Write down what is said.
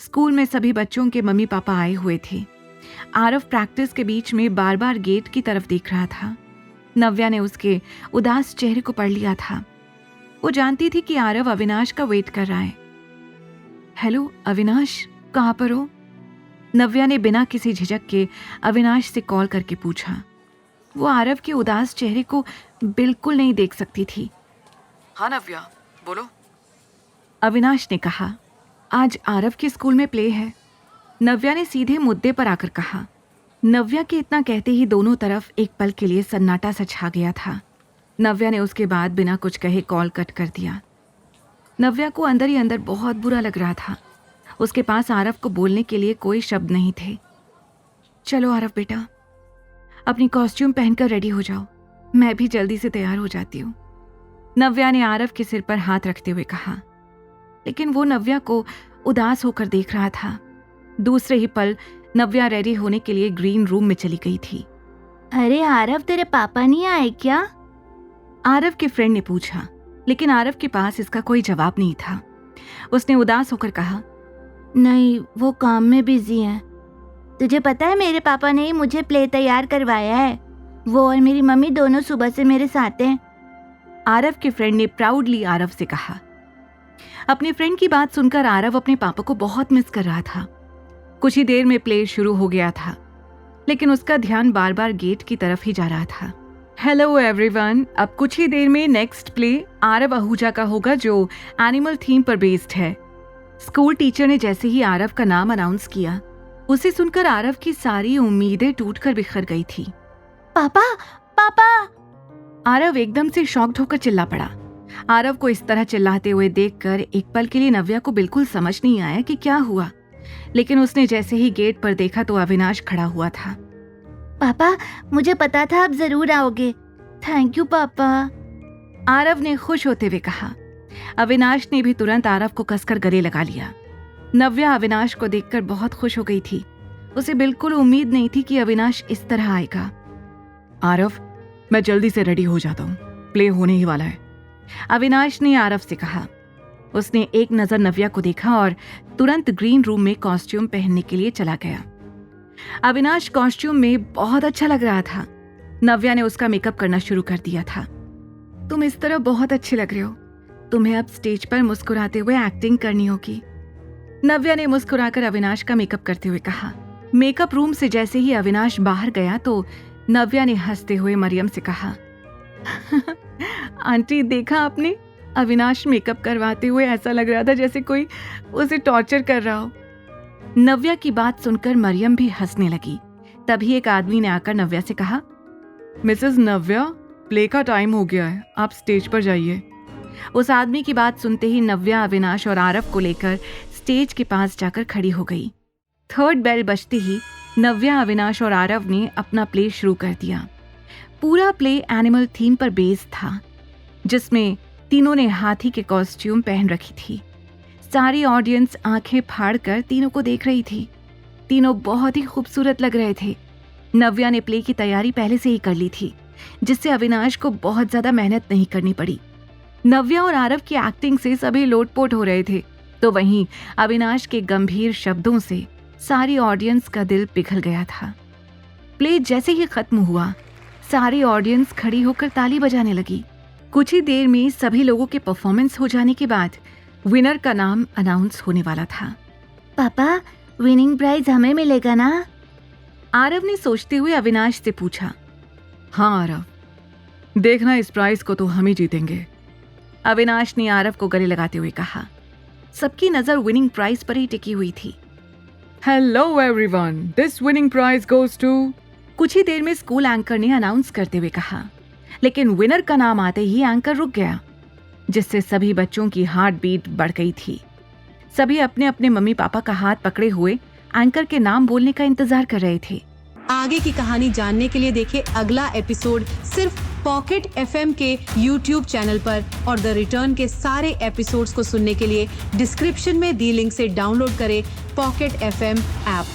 School में सभी बच्चों के मम्मी पापा आए हुए थे। आरव प्रैक्टिस के बीच में बार बार गेट की तरफ देख रहा था। नव्या ने उसके उदास चेहरे को पढ़ लिया था। वो जानती थी कि आरव अविनाश का वेट कर रहा है। हेलो अविनाश, कहाँ पर हो? नव्या ने बिना किसी झिझक के अविनाश से कॉल करके पूछा। वो आरव के उदास चेहरे को बिल्कुल नहीं देख सकती थी। हाँ नव्या, बोलो। अविनाश ने कहा। आज आरव के स्कूल में प्ले है। नव्या ने सीधे मुद्दे पर आकर कहा। नव्या के इतना कहते ही दोनों तरफ एक पल के लिए सन्नाटा सा छा गया था। नव्या ने उसके बाद बिना कुछ कहे कॉल कट कर दिया। नव्या को अंदर ही अंदर बहुत बुरा लग रहा था। उसके पास आरव को बोलने के लिए कोई शब्द नहीं थे। चलो आरव बेटा, अपनी कॉस्ट्यूम पहनकर रेडी हो जाओ, मैं भी जल्दी से तैयार हो जाती हूँ, नव्या ने आरव के सिर पर हाथ रखते हुए कहा। लेकिन वो नव्या को उदास होकर देख रहा था। दूसरे ही पल नव्या रेडी होने के लिए ग्रीन रूम में चली गई थी। अरे आरव, तेरे पापा नहीं आए क्या? आरव के फ्रेंड ने पूछा, लेकिन आरव के पास इसका कोई जवाब नहीं था। उसने उदास होकर कहा, नहीं, वो काम में बिजी हैं। तुझे पता है मेरे पापा ने ही मुझे प्ले तैयार करवाया है। वो और मेरी मम्मी दोनों सुबह से मेरे साथ हैं। आरव के फ्रेंड ने प्राउडली आरव से कहा। अपने फ्रेंड की बात सुनकर आरव अपने पापा को बहुत मिस कर रहा था। कुछ ही देर में प्ले शुरू हो गया था, लेकिन उसका ध्यान बार बार गेट की तरफ ही जा रहा था। हेलो एवरीवन, अब कुछ ही देर में नेक्स्ट प्ले आरव आहूजा का होगा, जो एनिमल थीम पर बेस्ड है। स्कूल टीचर ने जैसे ही आरव का नाम अनाउंस किया, उसे सुनकर आरव की सारी उम्मीदें टूटकर बिखर गई थी। पापा, पापा! आरव एकदम से शॉक्ड होकर चिल्ला पड़ा। आरव को इस तरह चिल्लाते हुए देखकर एक पल के लिए नव्या को बिल्कुल समझ नहीं आया कि क्या हुआ, लेकिन उसने जैसे ही गेट पर देखा तो अविनाश खड़ा हुआ था। पापा, मुझे पता था आप जरूर आओगे। थैंक यू पापा, आरव ने खुश होते हुए कहा। अविनाश ने भी तुरंत आरव को कसकर गले लगा लिया। नव्या अविनाश को देखकर बहुत खुश हो गई थी। उसे बिल्कुल उम्मीद नहीं थी कि अविनाश इस तरह आएगा। आरव, मैं जल्दी से रेडी हो जाता हूँ, प्ले होने ही वाला है, अविनाश ने आरव से कहा। उसने एक नजर नव्या को देखा और तुरंत ग्रीन रूम में कॉस्ट्यूम पहनने के लिए चला गया। अविनाश कॉस्ट्यूम में बहुत अच्छा लग रहा था। नव्या ने उसका मेकअप करना शुरू कर दिया था। तुम इस तरह बहुत अच्छे लग रहे हो। तुम्हें अब स्टेज पर मुस्कुराते हुए एक्टिंग करनी होगी, नव्या ने मुस्कुराकर अविनाश का मेकअप करते हुए कहा। मेकअप रूम से जैसे ही अविनाश बाहर गया तो नव्या ने हंसते हुए मरियम से कहा, आंटी देखा आपने, अविनाश मेकअप करवाते हुए ऐसा लग रहा था जैसे कोई उसे टॉर्चर कर रहा हो। नव्या की बात सुनकर मरियम भी हंसने लगी। तभी एक आदमी ने आकर नव्या से कहा, मिसेस नव्या, प्ले का टाइम हो गया है, आप स्टेज पर जाइए। उस आदमी की बात सुनते ही नव्या अविनाश और आरव को लेकर स्टेज के पास जाकर खड़ी हो गई। थर्ड बेल बजते ही नव्या, अविनाश और आरव ने अपना प्ले शुरू कर दिया। पूरा प्ले एनिमल थीम पर बेस्ड था, जिसमें तीनों ने हाथी के कॉस्ट्यूम पहन रखी थी। सारी ऑडियंस आंखें फाड़कर तीनों को देख रही थी। तीनों बहुत ही खूबसूरत लग रहे थे। नव्या ने प्ले की तैयारी पहले से ही कर ली थी, जिससे अविनाश को बहुत ज्यादा मेहनत नहीं करनी पड़ी। नव्या और आरव की एक्टिंग से सभी लोटपोट हो रहे थे, तो वहीं अविनाश के गंभीर शब्दों से सारी ऑडियंस का दिल पिघल गया था। प्ले जैसे ही खत्म हुआ, सारी ऑडियंस खड़ी होकर ताली बजाने लगी। कुछ ही देर में सभी लोगों के परफॉर्मेंस हो जाने के बाद विनर का नाम अनाउंस होने वाला था। पापा, विनिंग प्राइज हमें मिलेगा ना? आरव ने सोचते हुए अविनाश से पूछा। हाँ आरव, देखना इस प्राइज को तो हम ही जीतेंगे, अविनाश ने आरव को गले लगाते हुए कहा। सबकी नजर विनिंग प्राइज पर ही टिकी हुई थी। Hello everyone, this winning prize goes to. कुछ ही देर में स्कूल एंकर ने अनाउंस करते हुए कहा, लेकिन विनर का नाम आते ही एंकर रुक गया, जिससे सभी बच्चों की हार्ट बीट बढ़ गई थी। सभी अपने अपने मम्मी पापा का हाथ पकड़े हुए एंकर के नाम बोलने का इंतजार कर रहे थे। आगे की कहानी जानने के लिए देखिए अगला एपिसोड सिर्फ पॉकेट एफएम के YouTube चैनल पर, और द रिटर्न के सारे एपिसोड्स को सुनने के लिए डिस्क्रिप्शन में दी लिंक से डाउनलोड करें पॉकेट एफएम ऐप।